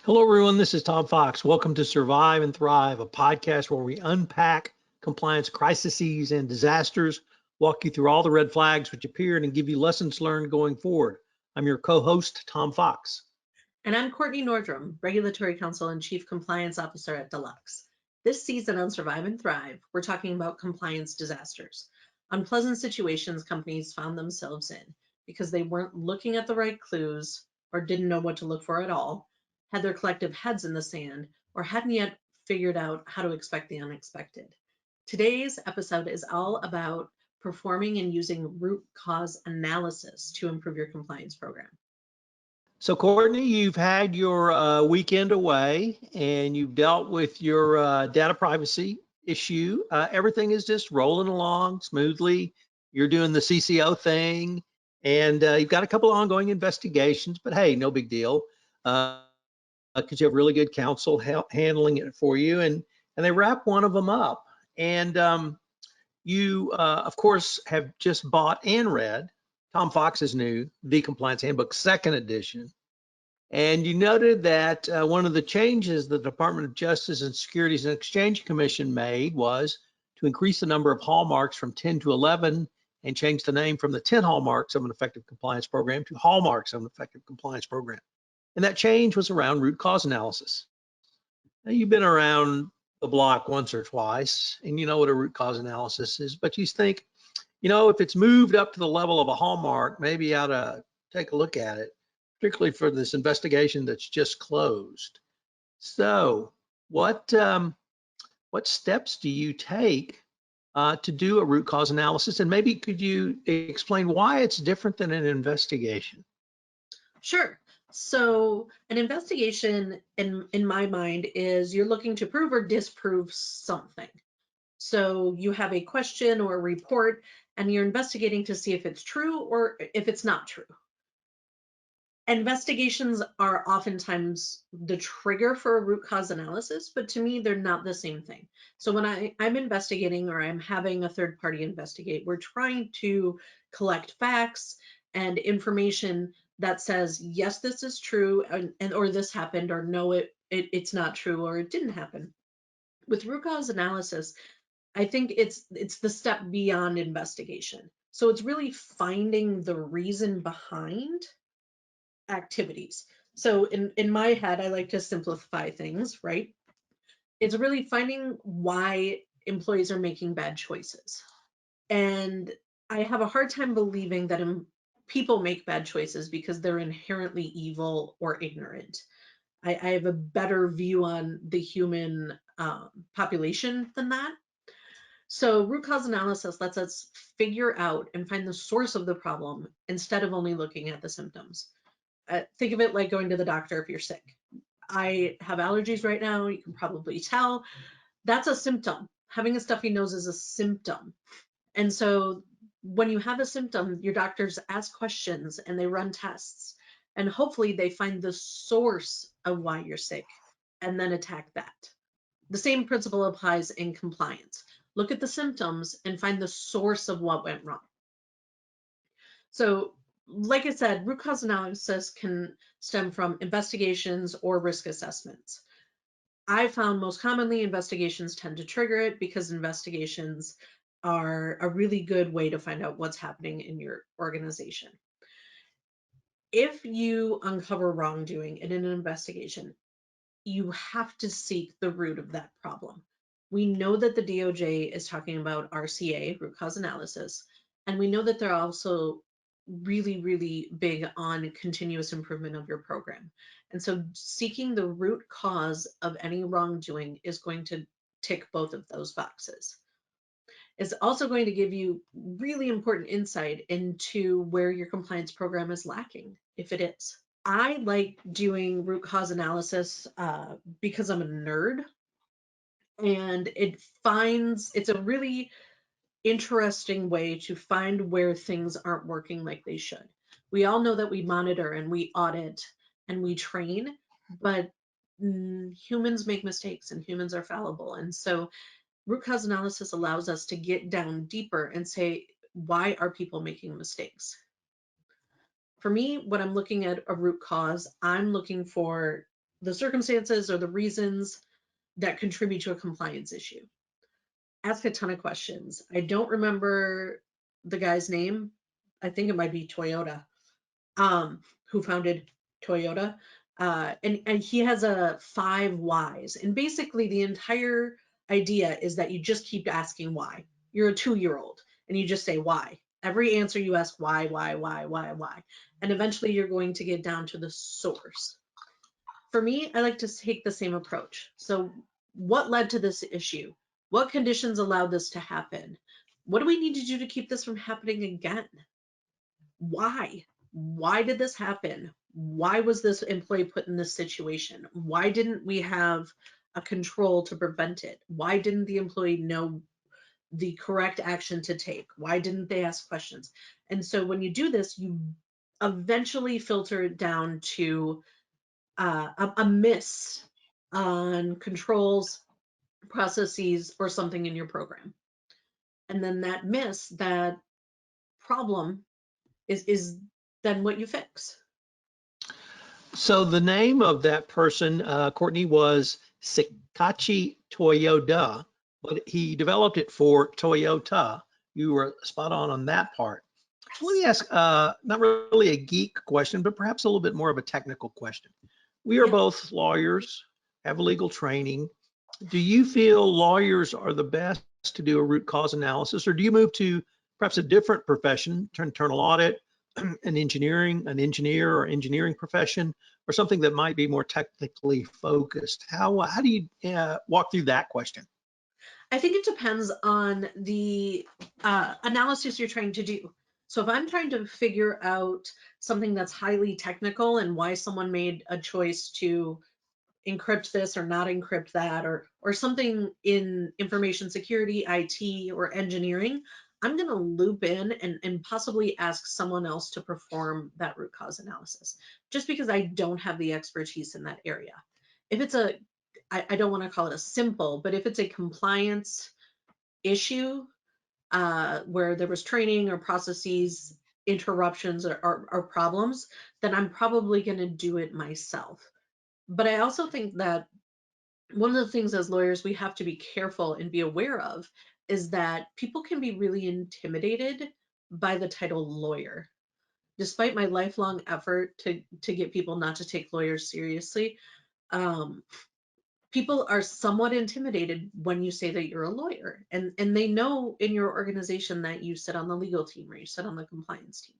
Hello, everyone. This is Tom Fox. Welcome to Survive and Thrive, a podcast where we unpack compliance crises and disasters, walk you through all the red flags which appeared, and give you lessons learned going forward. I'm your co-host, Tom Fox. And I'm Courtney Nordrum, Regulatory Counsel and Chief Compliance Officer at Deluxe. This season on Survive and Thrive, we're talking about compliance disasters, unpleasant situations companies found themselves in because they weren't looking at the right clues or didn't know what to look for at all, had their collective heads in the sand, or hadn't yet figured out how to expect the unexpected. Today's episode is all about performing and using root cause analysis to improve your compliance program. So, Courtney, you've had your weekend away and you've dealt with your data privacy issue. Everything is just rolling along smoothly. You're doing the CCO thing, and you've got a couple ongoing investigations, but hey, no big deal. Because you have really good counsel handling it for you, and they wrap one of them up. And you, of course, have just bought and read Tom Fox's new The Compliance Handbook, second edition. And you noted that one of the changes the Department of Justice and Securities and Exchange Commission made was to increase the number of hallmarks from 10 to 11 and change the name from the 10 hallmarks of an effective compliance program to hallmarks of an effective compliance program. And that change was around root cause analysis. Now, you've been around the block once or twice, and you know what a root cause analysis is, but you think, if it's moved up to the level of a hallmark, maybe you ought to take a look at it, particularly for this investigation that's just closed. So what steps do you take to do a root cause analysis? And maybe could you explain why it's different than an investigation? Sure. So an investigation in my mind is you're looking to prove or disprove something. So you have a question or a report and you're investigating to see if it's true or if it's not true. Investigations are oftentimes the trigger for a root cause analysis, but to me, they're not the same thing. So when I'm investigating or I'm having a third party investigate, we're trying to collect facts and information that says, yes, this is true, and or this happened, or no, it's not true, or it didn't happen. With root cause analysis, I think it's the step beyond investigation. So it's really finding the reason behind activities. So in my head, I like to simplify things, right? It's really finding why employees are making bad choices. And I have a hard time believing that people make bad choices because they're inherently evil or ignorant. I have a better view on the human population than that. So root cause analysis lets us figure out and find the source of the problem instead of only looking at the symptoms. Think of it like going to the doctor if you're sick. I have allergies right now, you can probably tell. That's a symptom. Having a stuffy nose is a symptom. And so when you have a symptom, your doctors ask questions and they run tests, and hopefully they find the source of why you're sick and then attack that. The same principle applies in compliance. Look at the symptoms and find the source of what went wrong. So, like I said, root cause analysis can stem from investigations or risk assessments. I found most commonly investigations tend to trigger it because investigations are a really good way to find out what's happening in your organization. If you uncover wrongdoing in an investigation, you have to seek the root of that problem. We know that the DOJ is talking about RCA, root cause analysis, and we know that they're also really, really big on continuous improvement of your program. And so seeking the root cause of any wrongdoing is going to tick both of those boxes. It's also going to give you really important insight into where your compliance program is lacking, if it is. I like doing root cause analysis because I'm a nerd, and it's a really interesting way to find where things aren't working like they should. We all know that we monitor and we audit and we train, but humans make mistakes and humans are fallible. And so root cause analysis allows us to get down deeper and say, why are people making mistakes? For me, when I'm looking at a root cause, I'm looking for the circumstances or the reasons that contribute to a compliance issue. Ask a ton of questions. I don't remember the guy's name. I think it might be Toyota, who founded Toyota. And he has a 5 whys. And basically, the entire idea is that you just keep asking why. You're a 2-year-old and you just say why. Every answer you ask why. And eventually you're going to get down to the source. For me, I like to take the same approach. So, what led to this issue? What conditions allowed this to happen? What do we need to do to keep this from happening again? Why? Why did this happen? Why was this employee put in this situation? Why didn't we have a control to prevent it? Why didn't the employee know the correct action to take? Why didn't they ask questions? And so when you do this, you eventually filter it down to a miss on controls, processes, or something in your program. And then that miss, that problem is then what you fix. So the name of that person, Courtney, was Sikachi Toyoda, but he developed it for Toyota. You were spot on that part. So let me ask, not really a geek question, but perhaps a little bit more of a technical question. We are Yep. both lawyers, have legal training. Do you feel lawyers are the best to do a root cause analysis, or do you move to perhaps a different profession, internal audit, an engineer or engineering profession, or something that might be more technically focused? How do you walk through that question? I think it depends on the analysis you're trying to do. So if I'm trying to figure out something that's highly technical and why someone made a choice to encrypt this or not encrypt that, or something in information security, IT, or engineering, I'm going to loop in and possibly ask someone else to perform that root cause analysis, just because I don't have the expertise in that area. If it's I don't want to call it a simple, but if it's a compliance issue where there was training or processes interruptions or problems, then I'm probably going to do it myself. But I also think that one of the things as lawyers we have to be careful and be aware of is that people can be really intimidated by the title lawyer. Despite my lifelong effort to get people not to take lawyers seriously, um, people are somewhat intimidated when you say that you're a lawyer, and they know in your organization that you sit on the legal team or you sit on the compliance team.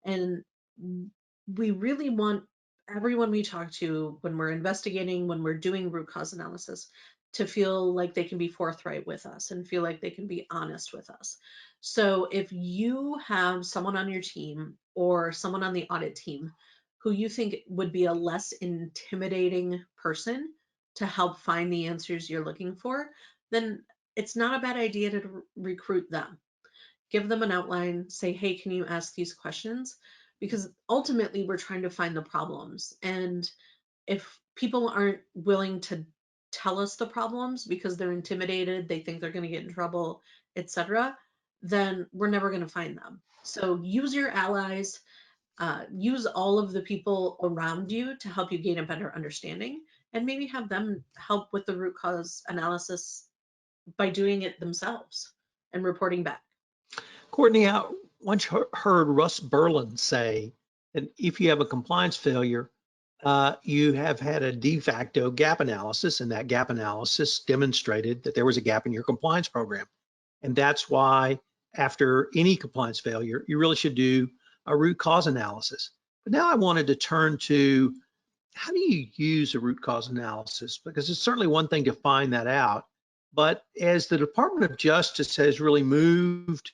And we really want everyone we talk to when we're investigating, when we're doing root cause analysis, to feel like they can be forthright with us and feel like they can be honest with us. So if you have someone on your team or someone on the audit team who you think would be a less intimidating person to help find the answers you're looking for, then it's not a bad idea to recruit them. Give them an outline, say, hey, can you ask these questions? Because ultimately we're trying to find the problems. And if people aren't willing to tell us the problems because they're intimidated, they think they're going to get in trouble, etc., then we're never going to find them. So use your allies, use all of the people around you to help you gain a better understanding, and maybe have them help with the root cause analysis by doing it themselves and reporting back. Courtney, I once heard Russ Berlin say that if you have a compliance failure, you have had a de facto gap analysis, and that gap analysis demonstrated that there was a gap in your compliance program. And that's why after any compliance failure, you really should do a root cause analysis. But now I wanted to turn to, how do you use a root cause analysis? Because it's certainly one thing to find that out, but as the Department of Justice has really moved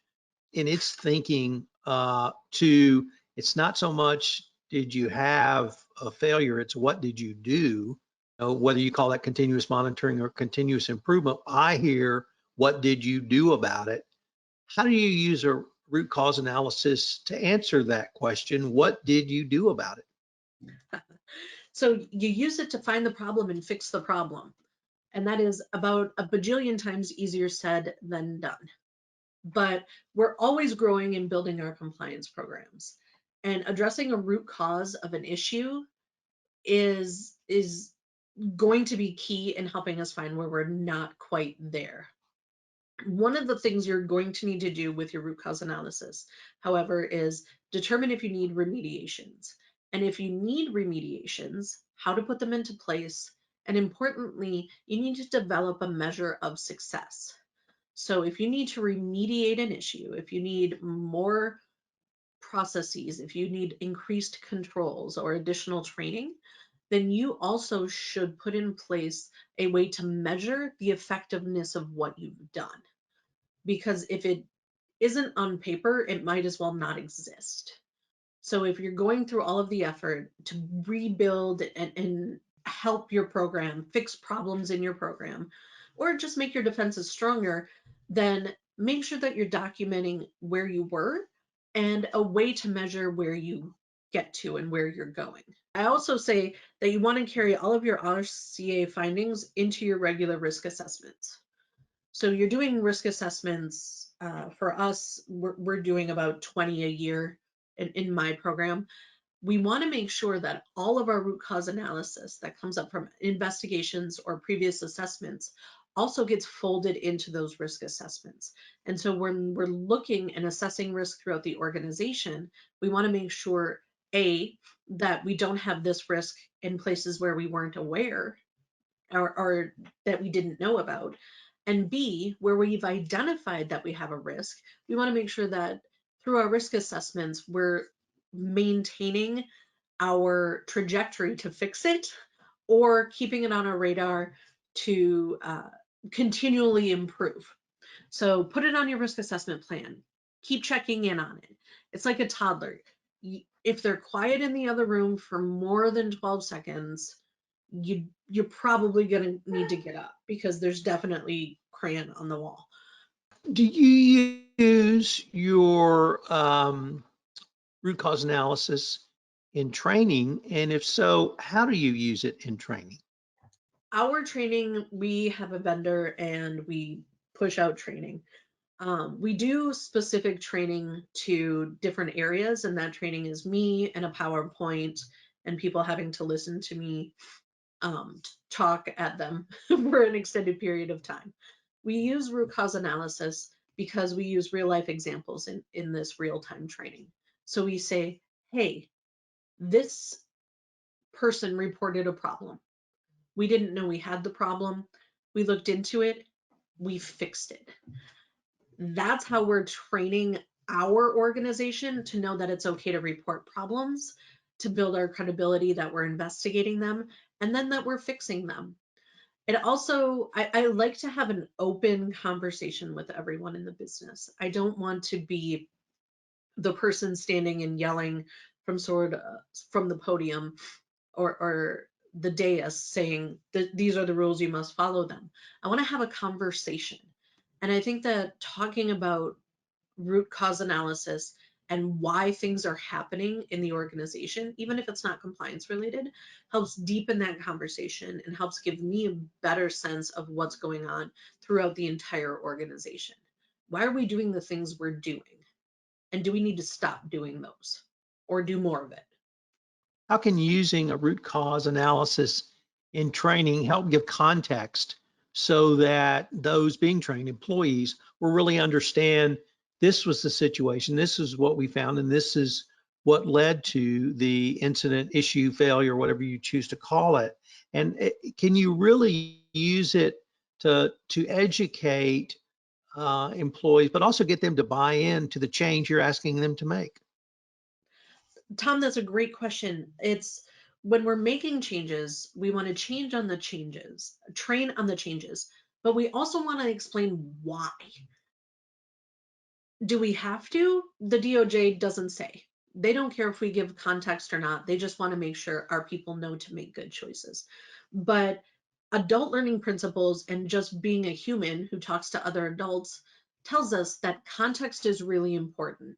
in its thinking to, it's not so much did you have a failure, it's what did you do? Whether you call that continuous monitoring or continuous improvement, I hear what did you do about it? How do you use a root cause analysis to answer that question? What did you do about it? So you use it to find the problem and fix the problem. And that is about a bajillion times easier said than done. but we're always growing and building our compliance programs. And addressing a root cause of an issue is going to be key in helping us find where we're not quite there. One of the things you're going to need to do with your root cause analysis, however, is determine if you need remediations. And if you need remediations, how to put them into place. And importantly, you need to develop a measure of success. So if you need to remediate an issue, if you need more processes, if you need increased controls or additional training, then you also should put in place a way to measure the effectiveness of what you've done. Because if it isn't on paper, it might as well not exist. So if you're going through all of the effort to rebuild and help your program, fix problems in your program, or just make your defenses stronger, then make sure that you're documenting where you were and a way to measure where you get to and where you're going. I also say that you want to carry all of your RCA findings into your regular risk assessments. So you're doing risk assessments. For us, we're doing about 20 a year in my program. We want to make sure that all of our root cause analysis that comes up from investigations or previous assessments also gets folded into those risk assessments. And so when we're looking and assessing risk throughout the organization, we want to make sure, A, that we don't have this risk in places where we weren't aware or that we didn't know about. And B, where we've identified that we have a risk, we want to make sure that through our risk assessments, we're maintaining our trajectory to fix it or keeping it on our radar to continually improve. So put it on your risk assessment plan. Keep checking in on it. It's like a toddler. If they're quiet in the other room for more than 12 seconds, you're probably going to need to get up because there's definitely crayon on the wall. Do you use your root cause analysis in training? And if so, how do you use it in training? Our training, we have a vendor and we push out training. We do specific training to different areas, and that training is me and a PowerPoint and people having to listen to me talk at them for an extended period of time. We use root cause analysis because we use real life examples in this real time training. So we say, hey, this person reported a problem. We didn't know we had the problem. We looked into it. We fixed it. That's how we're training our organization to know that it's okay to report problems, to build our credibility that we're investigating them, and then that we're fixing them. It also, I like to have an open conversation with everyone in the business. I don't want to be the person standing and yelling from the podium or the dais saying that these are the rules, you must follow them. I want to have a conversation. And I think that talking about root cause analysis and why things are happening in the organization, even if it's not compliance related, helps deepen that conversation and helps give me a better sense of what's going on throughout the entire organization. Why are we doing the things we're doing? And do we need to stop doing those or do more of it? How can using a root cause analysis in training help give context so that those being trained employees will really understand this was the situation, this is what we found, and this is what led to the incident, issue, failure, whatever you choose to call it? And can you really use it to educate employees, but also get them to buy in to the change you're asking them to make? Tom, that's a great question. It's when we're making changes, we want to change on the changes, train on the changes, but we also want to explain why. Do we have to? The DOJ doesn't say. They don't care if we give context or not. They just want to make sure our people know to make good choices. But adult learning principles and just being a human who talks to other adults tells us that context is really important.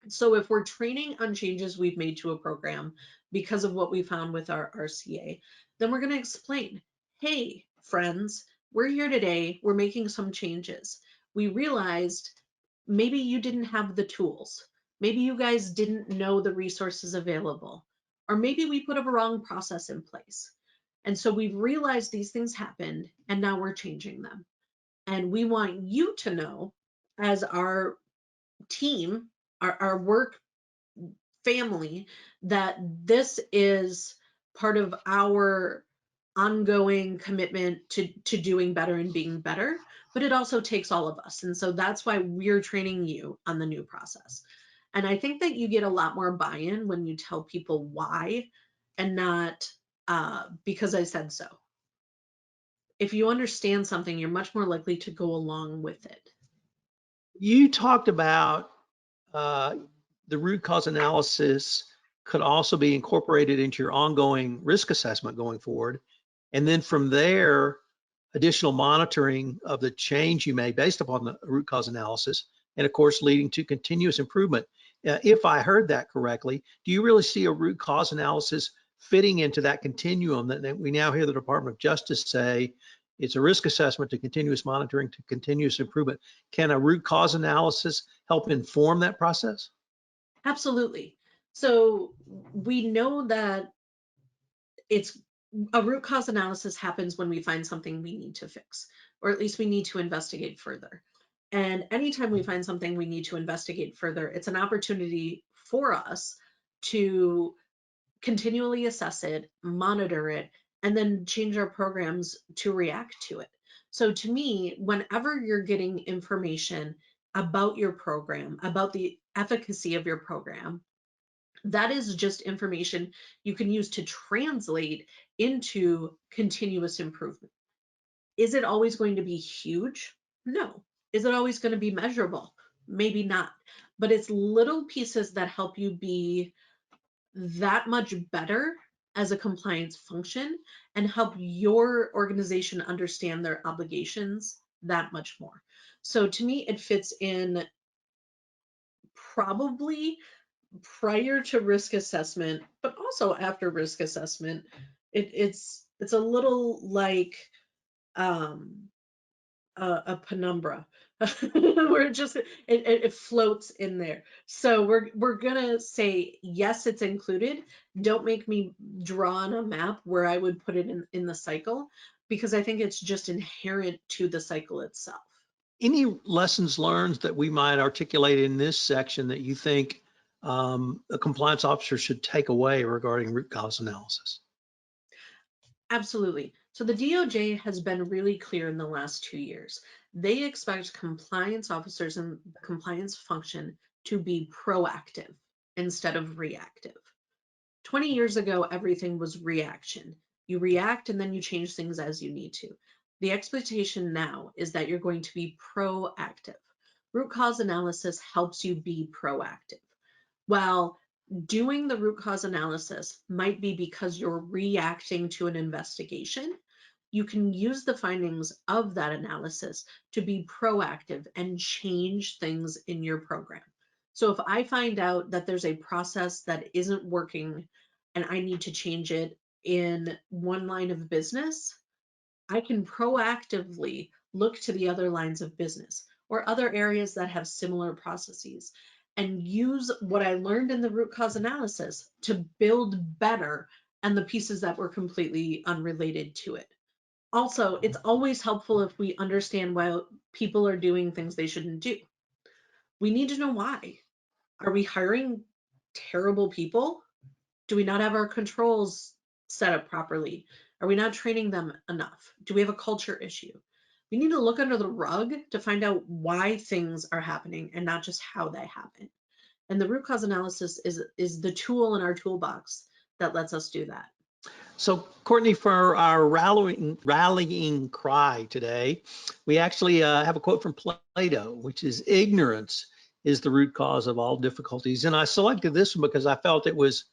So if we're training on changes we've made to a program because of what we found with our RCA, then we're going to explain, hey, friends, we're here today. We're making some changes. We realized maybe you didn't have the tools. Maybe you guys didn't know the resources available, or maybe we put a wrong process in place. And so we've realized these things happened and now we're changing them. And we want you to know, as our team, our work family, that this is part of our ongoing commitment to doing better and being better, but it also takes all of us. And so that's why we're training you on the new process. And I think that you get a lot more buy-in when you tell people why, and not because I said so. If you understand something, you're much more likely to go along with it. You talked about the root cause analysis could also be incorporated into your ongoing risk assessment going forward. And then from there, additional monitoring of the change you made based upon the root cause analysis, and of course, leading to continuous improvement. If I heard that correctly, do you really see a root cause analysis fitting into that continuum that we now hear the Department of Justice say it's a risk assessment to continuous monitoring to continuous improvement? Can a root cause analysis help inform that process? Absolutely. So we know that it's a root cause analysis happens when we find something we need to fix, or at least we need to investigate further. And anytime we find something we need to investigate further, it's an opportunity for us to continually assess it, monitor it, and then change our programs to react to it. So to me, whenever you're getting information about your program, about the efficacy of your program, that is just information you can use to translate into continuous improvement. Is it always going to be huge? No. Is it always going to be measurable? Maybe not. But it's little pieces that help you be that much better as a compliance function and help your organization understand their obligations that much more. So to me, it fits in probably prior to risk assessment, but also after risk assessment. It's a little like um, a penumbra where it floats in there. So we're gonna say yes, it's included. Don't make me draw on a map where I would put it in the cycle, because I think it's just inherent to the cycle itself. Any lessons learned that we might articulate in this section that you think a compliance officer should take away regarding root cause analysis? Absolutely. So the DOJ has been really clear in the last 2 years. They expect compliance officers and the compliance function to be proactive instead of reactive. 20 years ago, everything was reaction. You react and then you change things as you need to. The expectation now is that you're going to be proactive. Root cause analysis helps you be proactive. While doing the root cause analysis might be because you're reacting to an investigation, you can use the findings of that analysis to be proactive and change things in your program. So if I find out that there's a process that isn't working and I need to change it in one line of business, I can proactively look to the other lines of business or other areas that have similar processes and use what I learned in the root cause analysis to build better and the pieces that were completely unrelated to it. Also, it's always helpful if we understand why people are doing things they shouldn't do. We need to know why. Are we hiring terrible people? Do we not have our controls set up properly? Are we not training them enough? Do we have a culture issue? We need to look under the rug to find out why things are happening and not just how they happen. And the root cause analysis is the tool in our toolbox that lets us do that. So, Courtney, for our rallying cry today, we actually have a quote from Plato, which is ignorance is the root cause of all difficulties. And I selected this one because I felt it was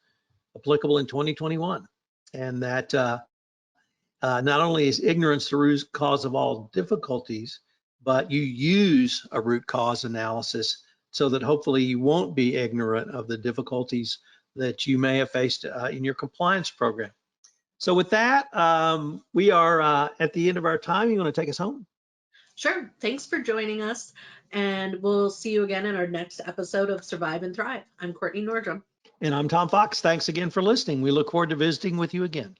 applicable in 2021, and that not only is ignorance the root cause of all difficulties, but you use a root cause analysis so that hopefully you won't be ignorant of the difficulties that you may have faced in your compliance program. So with that, we are at the end of our time. You want to take us home? Sure. Thanks for joining us. And we'll see you again in our next episode of Survive and Thrive. I'm Courtney Nordrum. And I'm Tom Fox. Thanks again for listening. We look forward to visiting with you again.